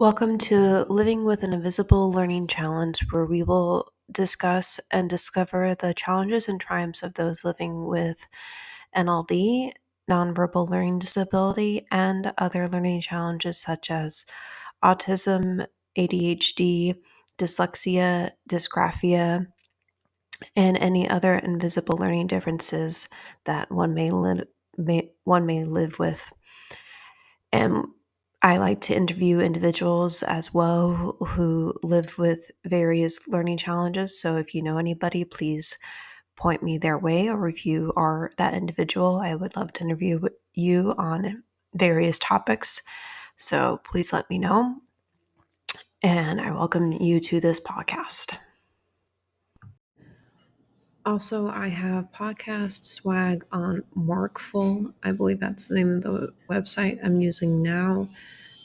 Welcome to Living with an Invisible Learning Challenge, where we will discuss and discover the challenges and triumphs of those living with NLD, nonverbal learning disability, and other learning challenges such as autism, ADHD, dyslexia, dysgraphia, and any other invisible learning differences that one may live with. And I like to interview individuals as well who live with various learning challenges. So if you know anybody, please point me their way, or if you are that individual, I would love to interview you on various topics. So please let me know. And I welcome you to this podcast. Also, I have podcast swag on Markful. I believe that's the name of the website I'm using now.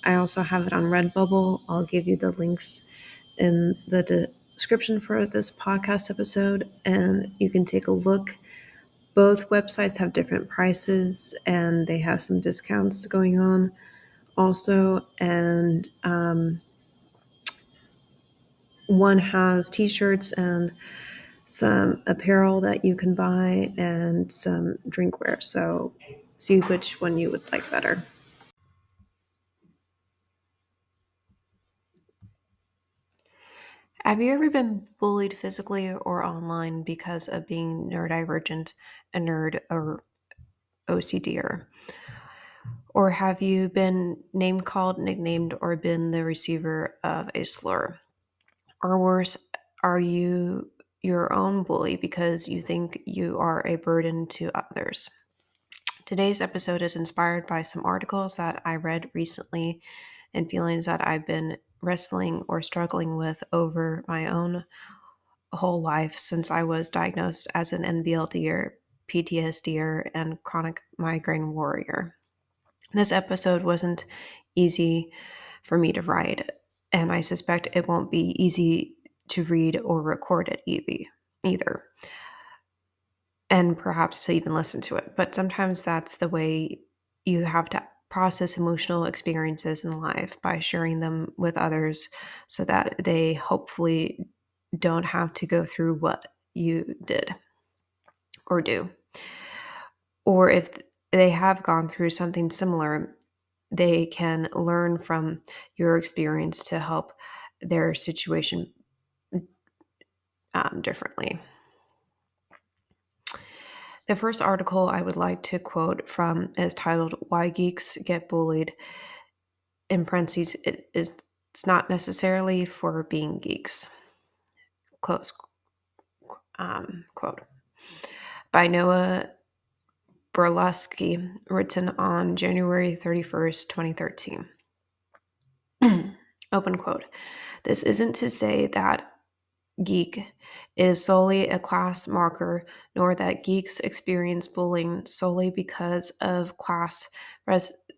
I also have it on Redbubble. I'll give you the links in the description for this podcast episode, and you can take a look. Both websites have different prices, and they have some discounts going on also. And one has t-shirts and some apparel that you can buy and some drinkware. So see which one you would like better. Have you ever been bullied physically or online because of being neurodivergent, a nerd, or OCDer? Or have you been name called, nicknamed, or been the receiver of a slur? Or worse, are you your own bully because you think you are a burden to others? Today's episode is inspired by some articles that I read recently and feelings that I've been wrestling or struggling with over my own whole life since I was diagnosed as an NVLDer, PTSDer, and chronic migraine warrior. This episode wasn't easy for me to write, and I suspect it won't be easy to read or record it either, and perhaps to even listen to it. But sometimes that's the way you have to process emotional experiences in life, by sharing them with others so that they hopefully don't have to go through what you did or do. Or if they have gone through something similar, they can learn from your experience to help their situation differently. The first article I would like to quote from is titled "Why Geeks Get Bullied." In parentheses, it's not necessarily for being geeks. Close quote. By Noah Berlowski, written on January 31st, 2013. Open quote. This isn't to say that geek is solely a class marker, nor that geeks experience bullying solely because of class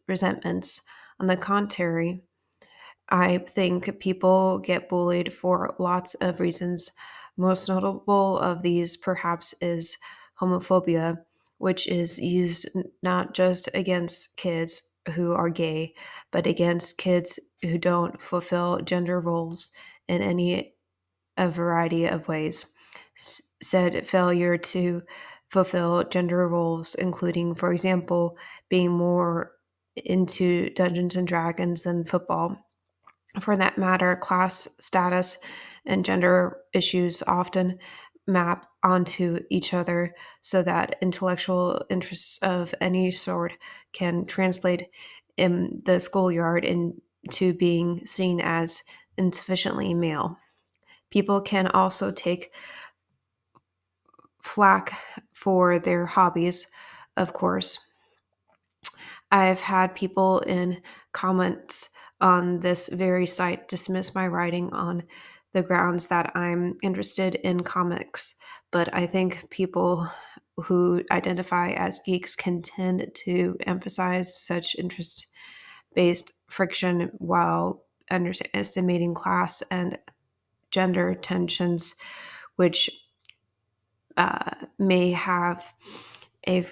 resentments. On the contrary, I think people get bullied for lots of reasons. Most notable of these, perhaps, is homophobia, which is used not just against kids who are gay, but against kids who don't fulfill gender roles in a variety of ways. Said failure to fulfill gender roles, including, for example, being more into Dungeons and Dragons than football. For that matter, class status and gender issues often map onto each other so that intellectual interests of any sort can translate in the schoolyard into being seen as insufficiently male. People can also take flack for their hobbies, of course. I've had people in comments on this very site dismiss my writing on the grounds that I'm interested in comics, but I think people who identify as geeks can tend to emphasize such interest-based friction while underestimating class and gender tensions, which may have a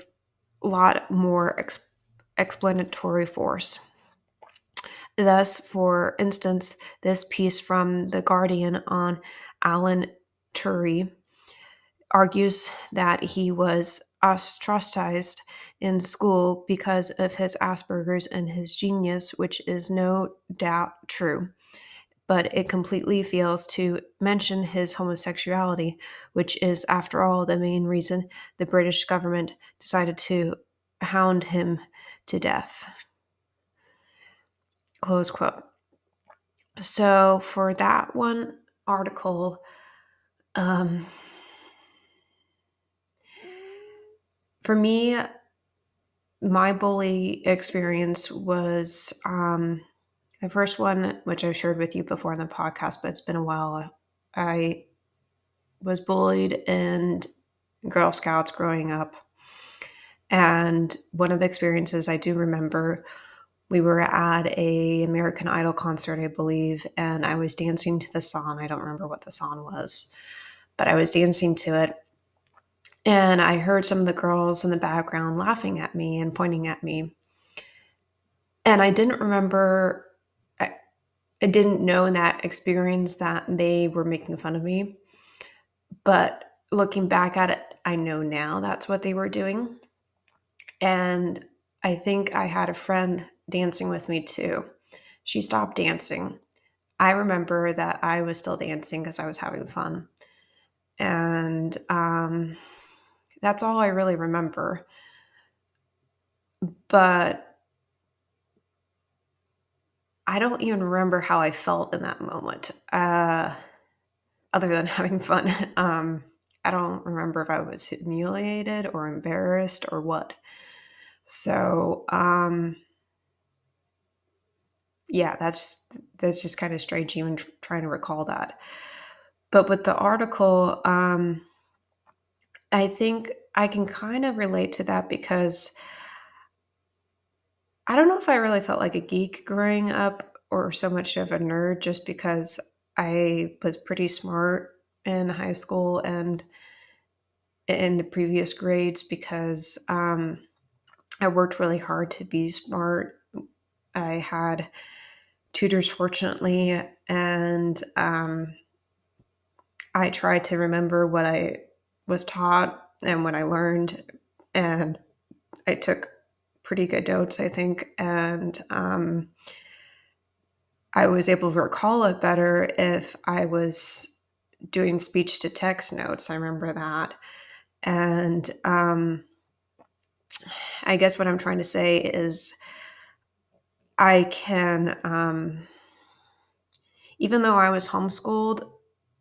lot more explanatory force. Thus, for instance, this piece from The Guardian on Alan Turing argues that he was ostracized in school because of his Asperger's and his genius, which is no doubt true. But it completely fails to mention his homosexuality, which is, after all, the main reason the British government decided to hound him to death. Close quote. So for that one article, for me, my bully experience was the first one, which I've shared with you before in the podcast, but it's been a while. I was bullied in Girl Scouts growing up. And one of the experiences I do remember, we were at a American Idol concert, I believe, and I was dancing to the song. I don't remember what the song was, but I was dancing to it. And I heard some of the girls in the background laughing at me and pointing at me. And I didn't remember, I didn't know in that experience that they were making fun of me. But looking back at it, I know now that's what they were doing. And I think I had a friend dancing with me too. She stopped dancing. I remember that I was still dancing because I was having fun. And that's all I really remember. But I don't even remember how I felt in that moment, other than having fun. I don't remember if I was humiliated or embarrassed or what. So, yeah, that's just kind of strange even trying to recall that. But with the article, I think I can kind of relate to that because I don't know if I really felt like a geek growing up or so much of a nerd, just because I was pretty smart in high school and in the previous grades because I worked really hard to be smart. I had tutors, fortunately, and I tried to remember what I was taught and what I learned, and I took pretty good notes, I think, and I was able to recall it better if I was doing speech to text notes. I remember that. And I guess what I'm trying to say is I can, even though I was homeschooled,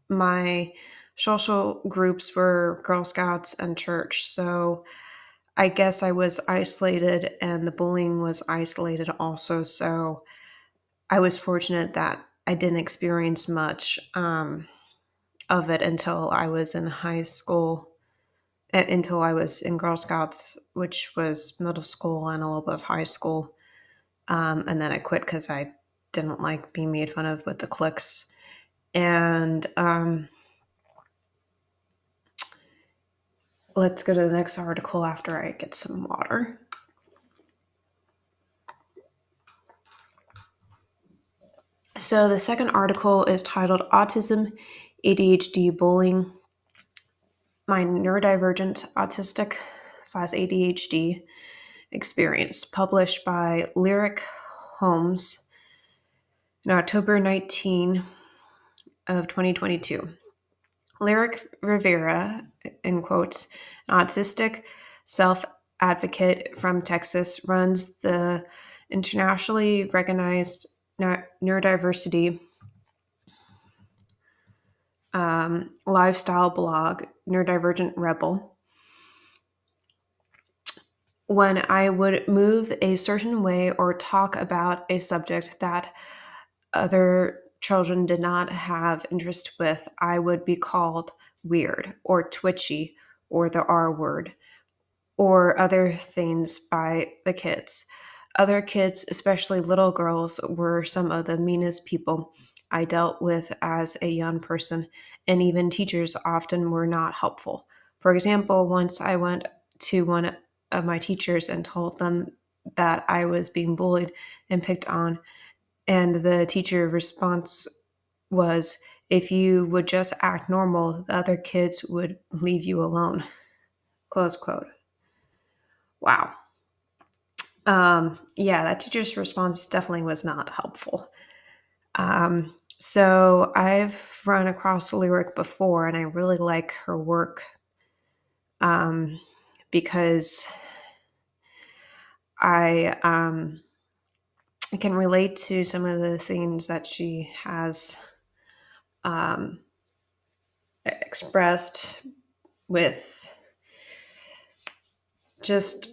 my social groups were Girl Scouts and church. So I guess I was isolated and the bullying was isolated also. So I was fortunate that I didn't experience much of it until I was in high school, until I was in Girl Scouts, which was middle school and a little bit of high school. And then I quit because I didn't like being made fun of with the cliques. And let's go to the next article after I get some water. So the second article is titled Autism, ADHD, Bullying, My Neurodivergent Autistic / ADHD Experience, published by Lyric Holmes in October 19 of 2022. Lyric Rivera, in quotes, an autistic self-advocate from Texas, runs the internationally recognized neurodiversity lifestyle blog, Neurodivergent Rebel. When I would move a certain way or talk about a subject that other children did not have interest with, I would be called weird or twitchy or the R word or other things by the kids. Other kids, especially little girls, were some of the meanest people I dealt with as a young person, and even teachers often were not helpful. For example, once I went to one of my teachers and told them that I was being bullied and picked on, And the teacher response was, if you would just act normal, the other kids would leave you alone. Close quote. Wow. Yeah, that teacher's response definitely was not helpful. So I've run across Lyric before, and I really like her work because I can relate to some of the things that she has expressed with just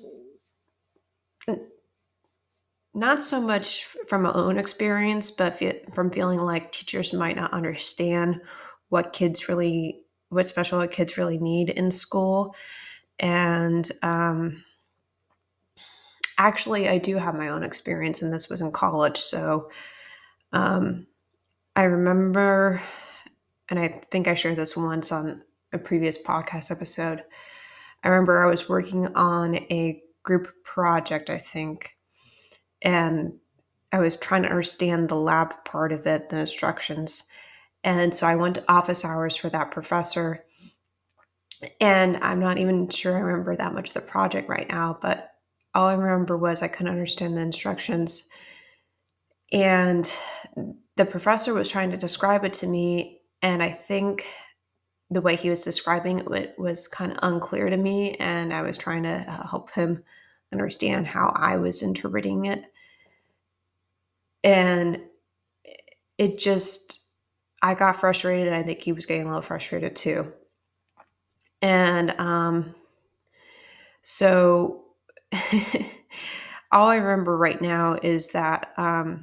not so much from my own experience, but from feeling like teachers might not understand what special ed kids really need in school. And actually, I do have my own experience, and this was in college. So I remember, and I think I shared this once on a previous podcast episode. I remember I was working on a group project, I think, and I was trying to understand the lab part of it, the instructions. And so I went to office hours for that professor. And I'm not even sure I remember that much of the project right now, but all I remember was I couldn't understand the instructions. And the professor was trying to describe it to me. And I think the way he was describing it was kind of unclear to me. And I was trying to help him understand how I was interpreting it. And I got frustrated. I think he was getting a little frustrated too. And so all I remember right now is that I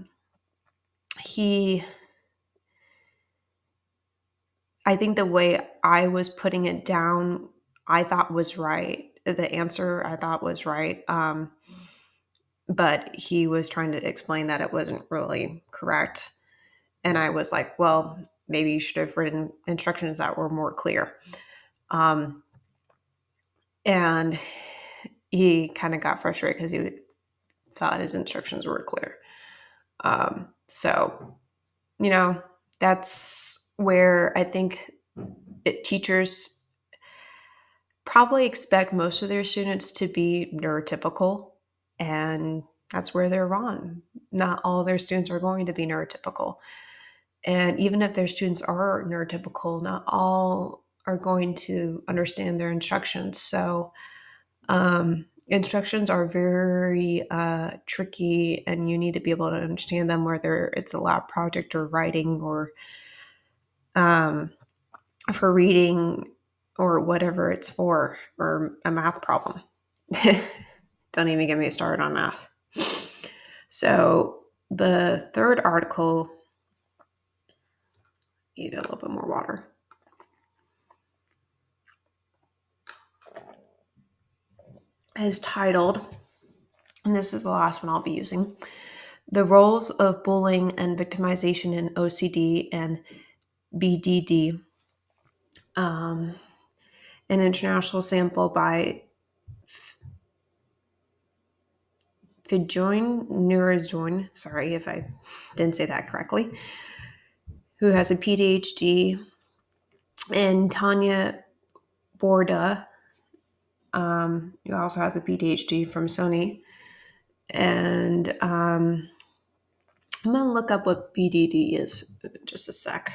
think the way I was putting it down, I thought was right. The answer I thought was right. But he was trying to explain that it wasn't really correct. And I was like, well, maybe you should have written instructions that were more clear. And he kind of got frustrated because he thought his instructions were clear. So, that's where I think teachers probably expect most of their students to be neurotypical, and that's where they're wrong. Not all their students are going to be neurotypical. And even if their students are neurotypical, not all are going to understand their instructions. So instructions are very tricky, and you need to be able to understand them, whether it's a lab project or writing or for reading or whatever it's for, or a math problem. Don't even get me started on math. So the third article, need a little bit more water. Is titled, and this is the last one I'll be using, The Roles of Bullying and Victimization in OCD and BDD, an international sample by Neurodivergent, sorry if I didn't say that correctly, who has a PhD, and Tanya Borda, who also has a PhD from Sony. And I'm going to look up what BDD is just a sec.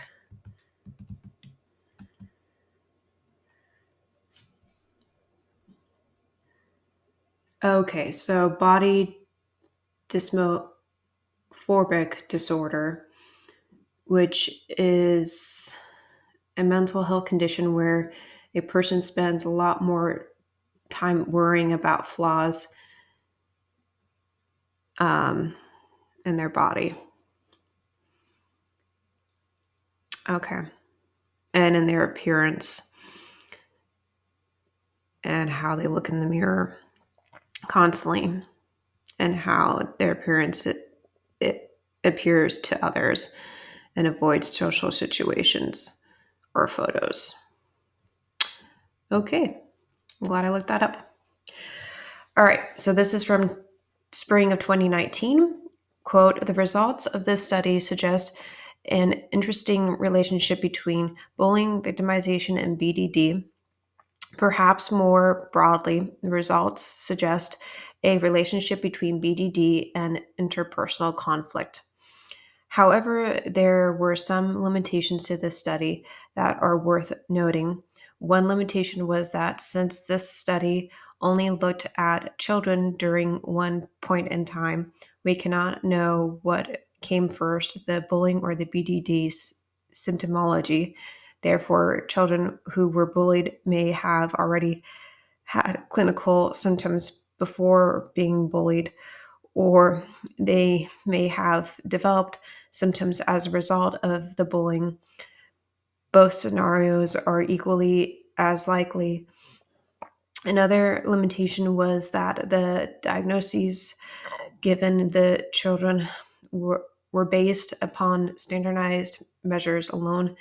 Okay, so body dysmorphic disorder, which is a mental health condition where a person spends a lot more time worrying about flaws in their body. Okay. And in their appearance and how they look in the mirror constantly, and how their appearance it appears to others, and avoids social situations or photos. Okay, I'm glad I looked that up. All right, so this is from spring of 2019. Quote, the results of this study suggest an interesting relationship between bullying, victimization, and BDD. Perhaps more broadly, the results suggest a relationship between BDD and interpersonal conflict. However, there were some limitations to this study that are worth noting. One limitation was that since this study only looked at children during one point in time, we cannot know what came first, the bullying or the BDD's symptomology. Therefore, children who were bullied may have already had clinical symptoms before being bullied, or they may have developed symptoms as a result of the bullying. Both scenarios are equally as likely. Another limitation was that the diagnoses given the children were based upon standardized measures alone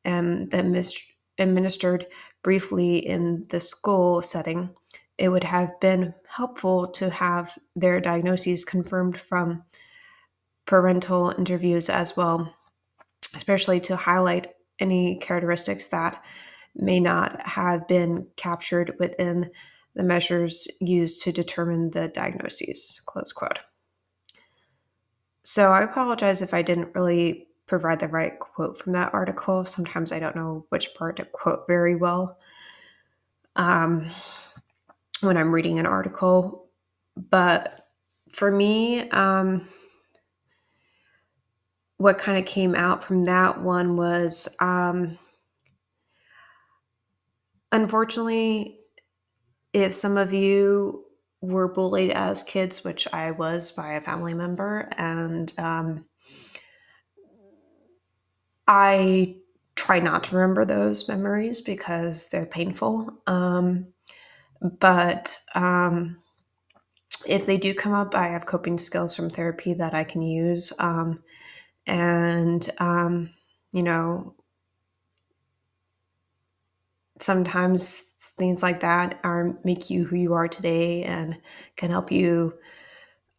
and administered briefly in the school setting. It would have been helpful to have their diagnoses confirmed from parental interviews as well, especially to highlight any characteristics that may not have been captured within the measures used to determine the diagnoses, close quote. So I apologize if I didn't really provide the right quote from that article. Sometimes I don't know which part to quote very well when I'm reading an article. But for me, what kind of came out from that one was, unfortunately, if some of you were bullied as kids, which I was by a family member, and I try not to remember those memories because they're painful. But if they do come up, I have coping skills from therapy that I can use. And, you know, sometimes things like that make you who you are today and can help you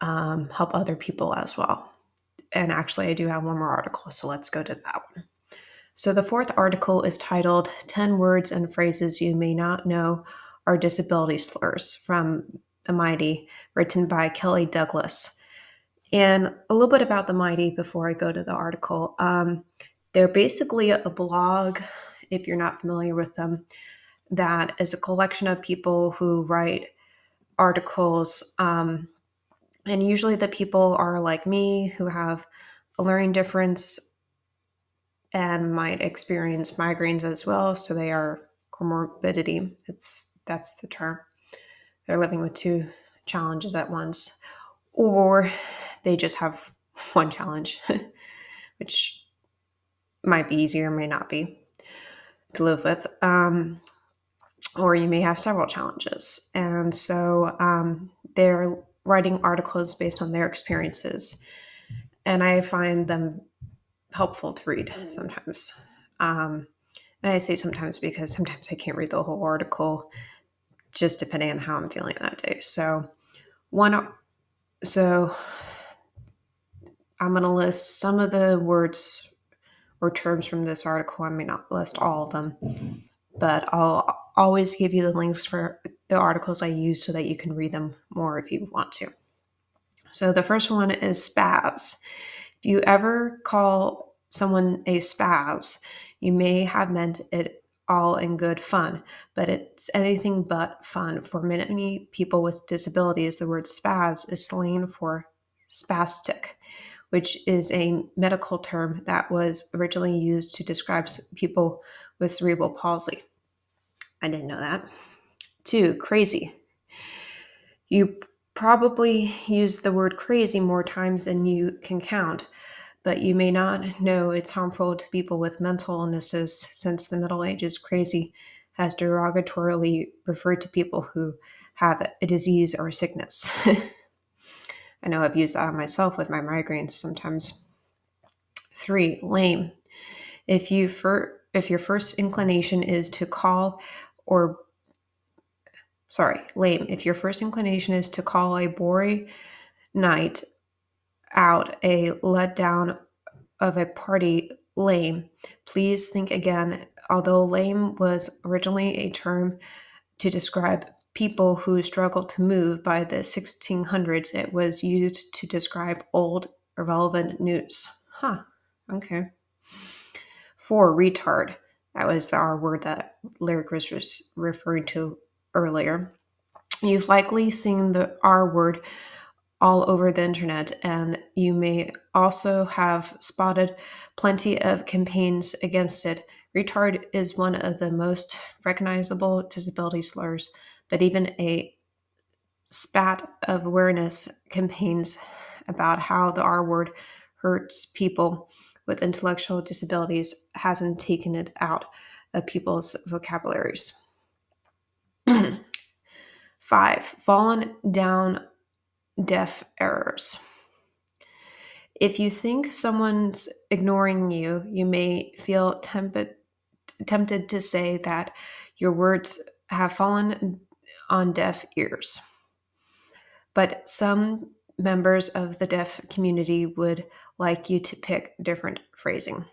help other people as well. And actually, I do have one more article, so let's go to that one. So the fourth article is titled 10 Words and Phrases You May Not Know Are Disability Slurs from The Mighty, written by Kelly Douglas. And a little bit about The Mighty before I go to the article. They're basically a blog, if you're not familiar with them, that is a collection of people who write articles. And usually the people are like me, who have a learning difference and might experience migraines as well. So they are comorbidity. That's the term. They're living with two challenges at once. Or they just have one challenge, which might be easier, may not be to live with. Or you may have several challenges. And so they're writing articles based on their experiences. And I find them helpful to read sometimes. And I say sometimes because sometimes I can't read the whole article, just depending on how I'm feeling that day. So I'm going to list some of the words or terms from this article. I may not list all of them, but I'll always give you the links for the articles I use so that you can read them more if you want to. So the first one is spaz. If you ever call someone a spaz, you may have meant it all in good fun, but it's anything but fun. For many people with disabilities, the word spaz is slang for spastic, which is a medical term that was originally used to describe people with cerebral palsy. I didn't know that. 2, crazy. You probably use the word crazy more times than you can count, but you may not know it's harmful to people with mental illnesses, since the Middle Ages crazy has derogatorily referred to people who have a disease or sickness. I know I've used that on myself with my migraines sometimes. 3, lame. If your first inclination is to call lame. If your first inclination is to call a boring night out a letdown of a party lame, please think again. Although lame was originally a term to describe people who struggled to move by the 1600s, it was used to describe old, irrelevant news. Huh, okay. 4, retard. That was the R word that Lyric was referring to earlier. You've likely seen the R word all over the internet, and you may also have spotted plenty of campaigns against it. Retard is one of the most recognizable disability slurs, but even a spat of awareness campaigns about how the R word hurts people with intellectual disabilities hasn't taken it out of people's vocabularies. 5, fallen down deaf errors. If you think someone's ignoring you, you may feel tempted to say that your words have fallen on deaf ears. But some members of the deaf community would like you to pick different phrasing.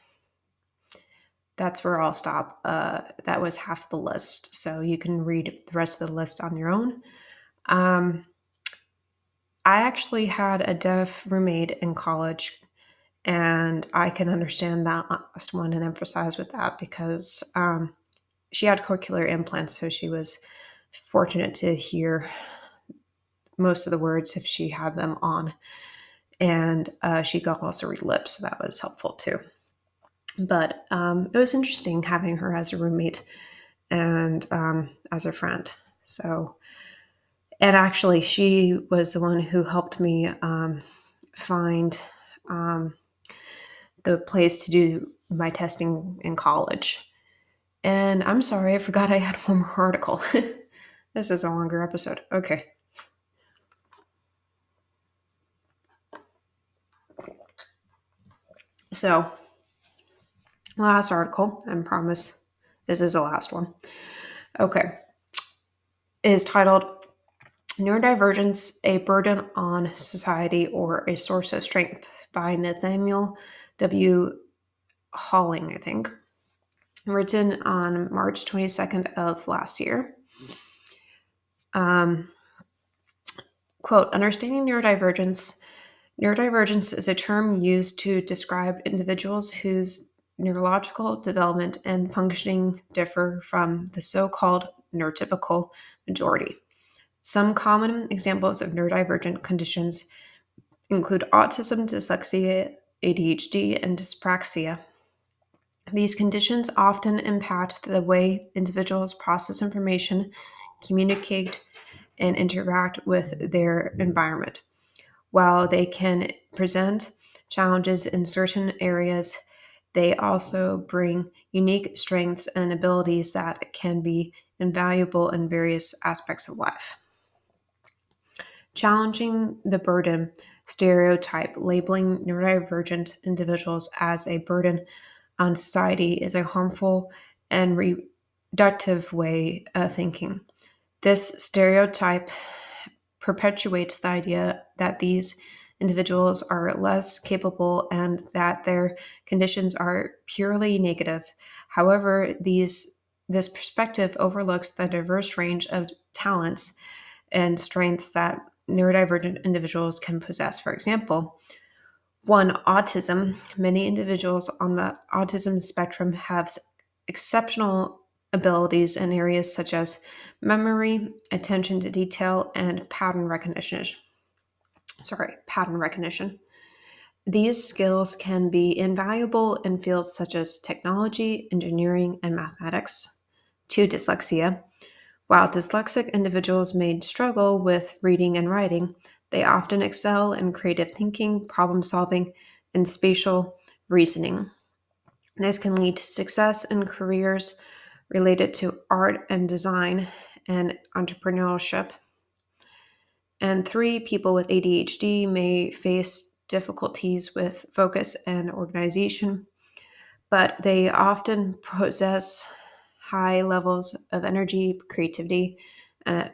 That's where I'll stop. That was half the list, so you can read the rest of the list on your own. I actually had a deaf roommate in college, and I can understand that last one and emphasize with that because she had cochlear implants, so she was fortunate to hear most of the words if she had them on. And she could also read lips, so that was helpful too. But it was interesting having her as a roommate and as a friend. So, and actually, she was the one who helped me find the place to do my testing in college. And I'm sorry, I forgot I had one more article. This is a longer episode. Okay. So, last article, and promise this is the last one. Okay. Is titled Neurodivergence, a Burden on Society or a Source of Strength by Nathaniel W. Halling, I think. Written on March 22nd of last year. Quote, understanding neurodivergence. Neurodivergence is a term used to describe individuals whose neurological development and functioning differ from the so-called neurotypical majority. Some common examples of neurodivergent conditions include autism, dyslexia, ADHD, and dyspraxia. These conditions often impact the way individuals process information, communicate, and interact with their environment. While they can present challenges in certain areas, they also bring unique strengths and abilities that can be invaluable in various aspects of life. Challenging the burden stereotype, labeling neurodivergent individuals as a burden on society is a harmful and reductive way of thinking. This stereotype perpetuates the idea that these individuals are less capable and that their conditions are purely negative. However, this perspective overlooks the diverse range of talents and strengths that neurodivergent individuals can possess. For example, 1, autism. Many individuals on the autism spectrum have exceptional abilities in areas such as memory, attention to detail, and pattern recognition. These skills can be invaluable in fields such as technology, engineering, and mathematics. 2, dyslexia. While dyslexic individuals may struggle with reading and writing, they often excel in creative thinking, problem solving, and spatial reasoning. This can lead to success in careers related to art and design and entrepreneurship. And 3, people with ADHD may face difficulties with focus and organization, but they often possess high levels of energy, creativity, and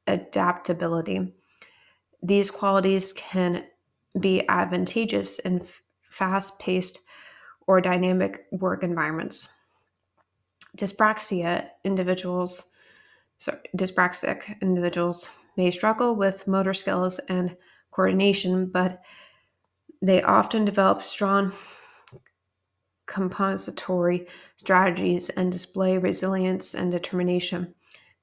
adaptability. These qualities can be advantageous in fast-paced or dynamic work environments. Dyspraxic individuals may struggle with motor skills and coordination, but they often develop strong compensatory strategies and display resilience and determination.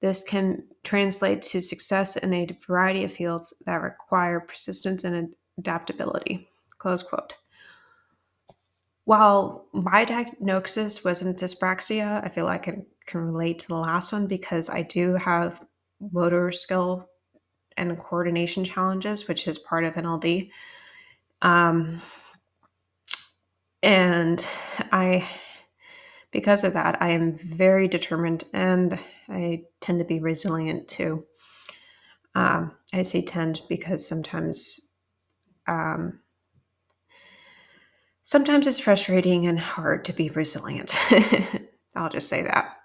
This can translate to success in a variety of fields that require persistence and adaptability. Close quote. While my diagnosis wasn't dyspraxia, I feel like I can relate to the last one because I do have motor skill and coordination challenges, which is part of NLD. And because of that, I am very determined and I tend to be resilient too. I say tend because sometimes it's frustrating and hard to be resilient. I'll just say that.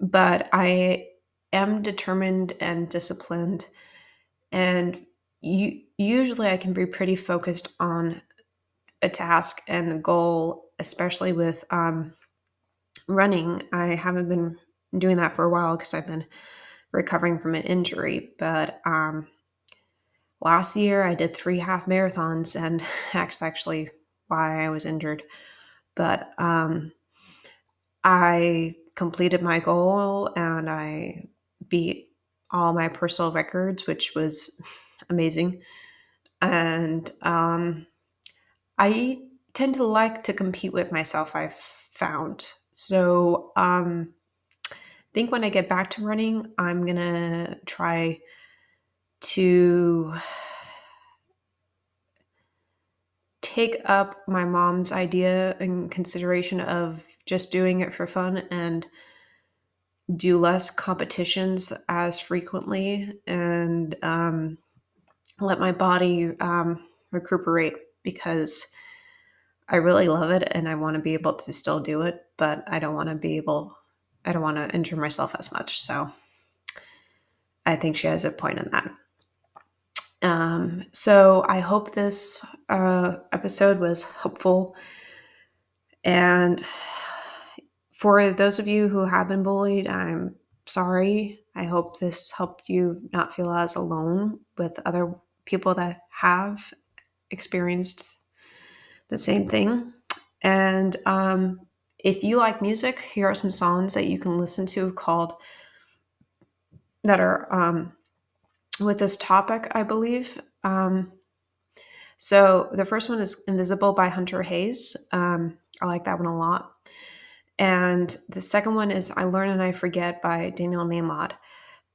But I am determined and disciplined, and usually I can be pretty focused on a task and a goal, especially with running. I haven't been doing that for a while because I've been recovering from an injury, but last year I did 3 half marathons, and that's actually why I was injured. But I completed my goal and I beat all my personal records, which was amazing. And I tend to like to compete with myself, I've found. So I think when I get back to running, I'm going to try to take up my mom's idea in consideration of just doing it for fun and do less competitions as frequently and let my body recuperate, because I really love it and I want to be able to still do it, but I don't want to injure myself as much. So I think she has a point in that. So I hope this episode was helpful. And for those of you who have been bullied, I'm sorry. I hope this helped you not feel as alone with other people that have experienced the same thing. And if you like music, here are some songs that you can listen to that are with this topic, I believe. So the first one is Invisible by Hunter Hayes. I like that one a lot. And the second one is I Learn and I Forget by Daniel Nahmod.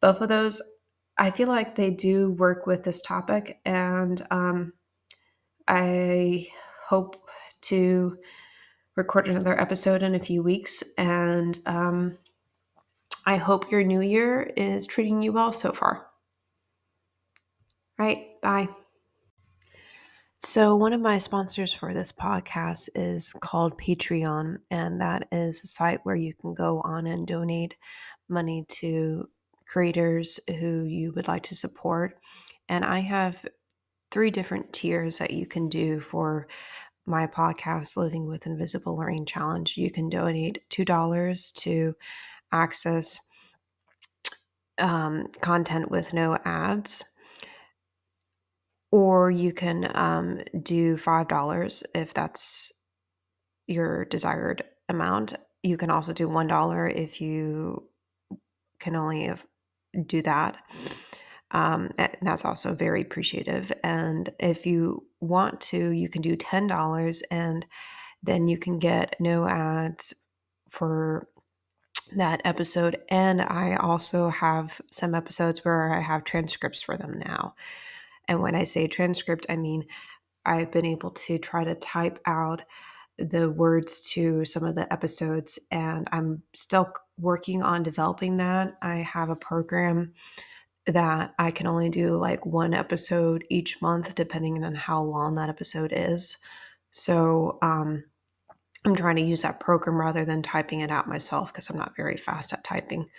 Both of those, I feel like they do work with this topic, and I hope to record another episode in a few weeks, and I hope your new year is treating you well so far. Right, bye. So one of my sponsors for this podcast is called Patreon, and that is a site where you can go on and donate money to creators who you would like to support. And I have 3 different tiers that you can do for my podcast, Living with Invisible Learning Challenge. You can donate $2 to access content with no ads, or you can do $5 if that's your desired amount. You can also do $1 if you can only do that. That's also very appreciative. And if you want to, you can do $10, and then you can get no ads for that episode. And I also have some episodes where I have transcripts for them now. And when I say transcript, I mean I've been able to try to type out the words to some of the episodes, and I'm still working on developing that. I have a program that I can only do like 1 episode each month, depending on how long that episode is. So I'm trying to use that program rather than typing it out myself, because I'm not very fast at typing.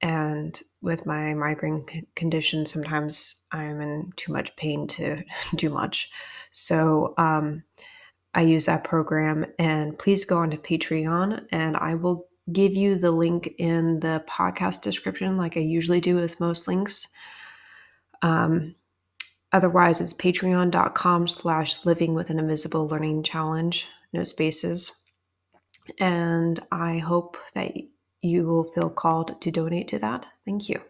And with my migraine condition, sometimes I'm in too much pain to do much. So I use that program. And please go on to Patreon, and I will give you the link in the podcast description, like I usually do with most links. Otherwise, it's patreon.com/living with an invisible learning challenge, no spaces. And I hope that you will feel called to donate to that. Thank you.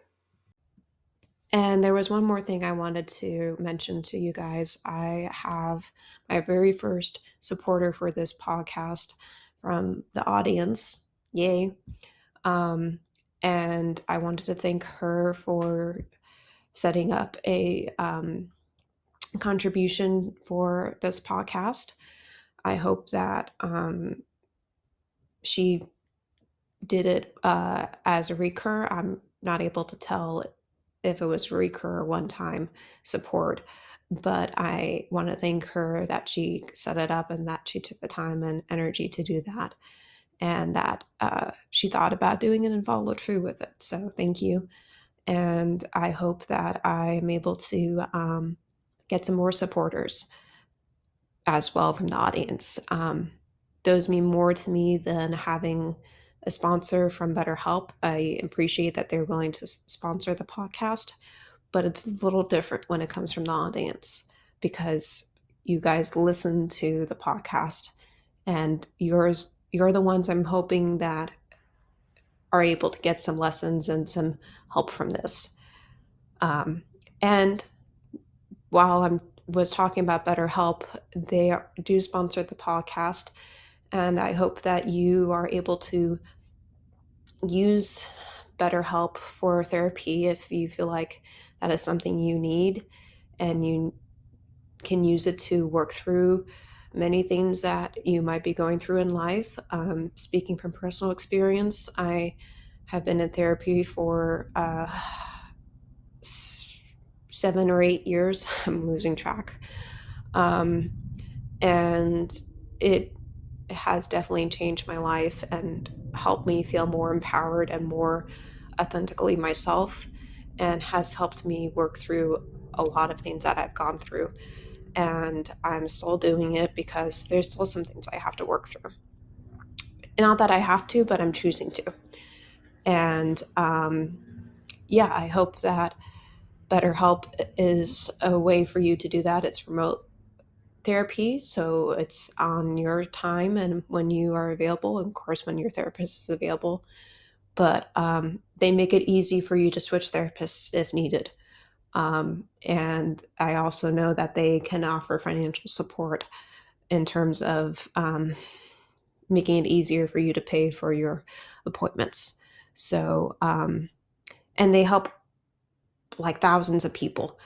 And there was one more thing I wanted to mention to you guys. I have my very first supporter for this podcast from the audience. Yay. And I wanted to thank her for setting up a contribution for this podcast. I hope that she did it as a recur. I'm not able to tell if it was recur or one-time support, but I want to thank her that she set it up and that she took the time and energy to do that, and that she thought about doing it and followed through with it. So thank you. And I hope that I'm able to get some more supporters as well from the audience. Those mean more to me than having a sponsor from BetterHelp. I appreciate that they're willing to sponsor the podcast, but it's a little different when it comes from the audience, because you guys listen to the podcast, and you're the ones I'm hoping that are able to get some lessons and some help from this. And while I was talking about BetterHelp, they do sponsor the podcast, and I hope that you are able to use BetterHelp for therapy if you feel like that is something you need, and you can use it to work through many things that you might be going through in life. Speaking from personal experience, I have been in therapy for 7 or 8 years. I'm losing track. And it has definitely changed my life and helped me feel more empowered and more authentically myself, and has helped me work through a lot of things that I've gone through. And I'm still doing it because there's still some things I have to work through. Not that I have to, but I'm choosing to. And yeah, I hope that BetterHelp is a way for you to do that. It's remote therapy, so it's on your time and when you are available, and of course when your therapist is available. But they make it easy for you to switch therapists if needed. And I also know that they can offer financial support in terms of making it easier for you to pay for your appointments. So, and they help like thousands of people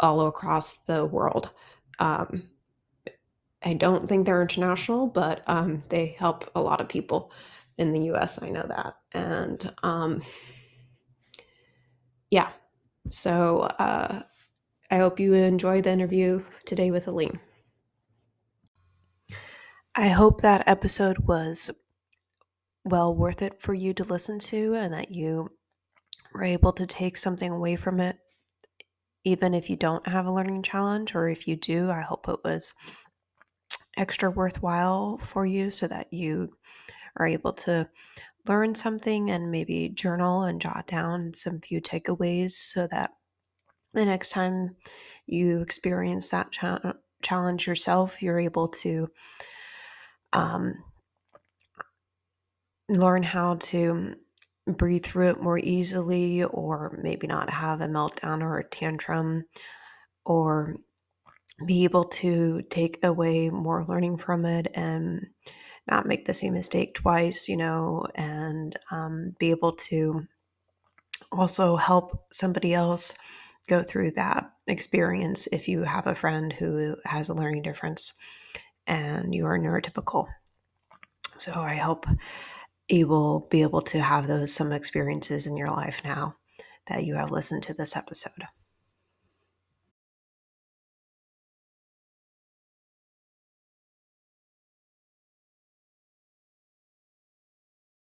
all across the world. I don't think they're international, but they help a lot of people in the US. I know that. And yeah, so I hope you enjoyed the interview today with Aline. I hope that episode was well worth it for you to listen to, and that you were able to take something away from it, even if you don't have a learning challenge, or if you do. I hope it was extra worthwhile for you so that you are able to learn something and maybe journal and jot down some few takeaways, so that the next time you experience that challenge yourself, you're able to learn how to breathe through it more easily, or maybe not have a meltdown or a tantrum, or be able to take away more learning from it and not make the same mistake twice, and be able to also help somebody else go through that experience if you have a friend who has a learning difference and you are neurotypical. So I hope you will be able to have some experiences in your life now that you have listened to this episode.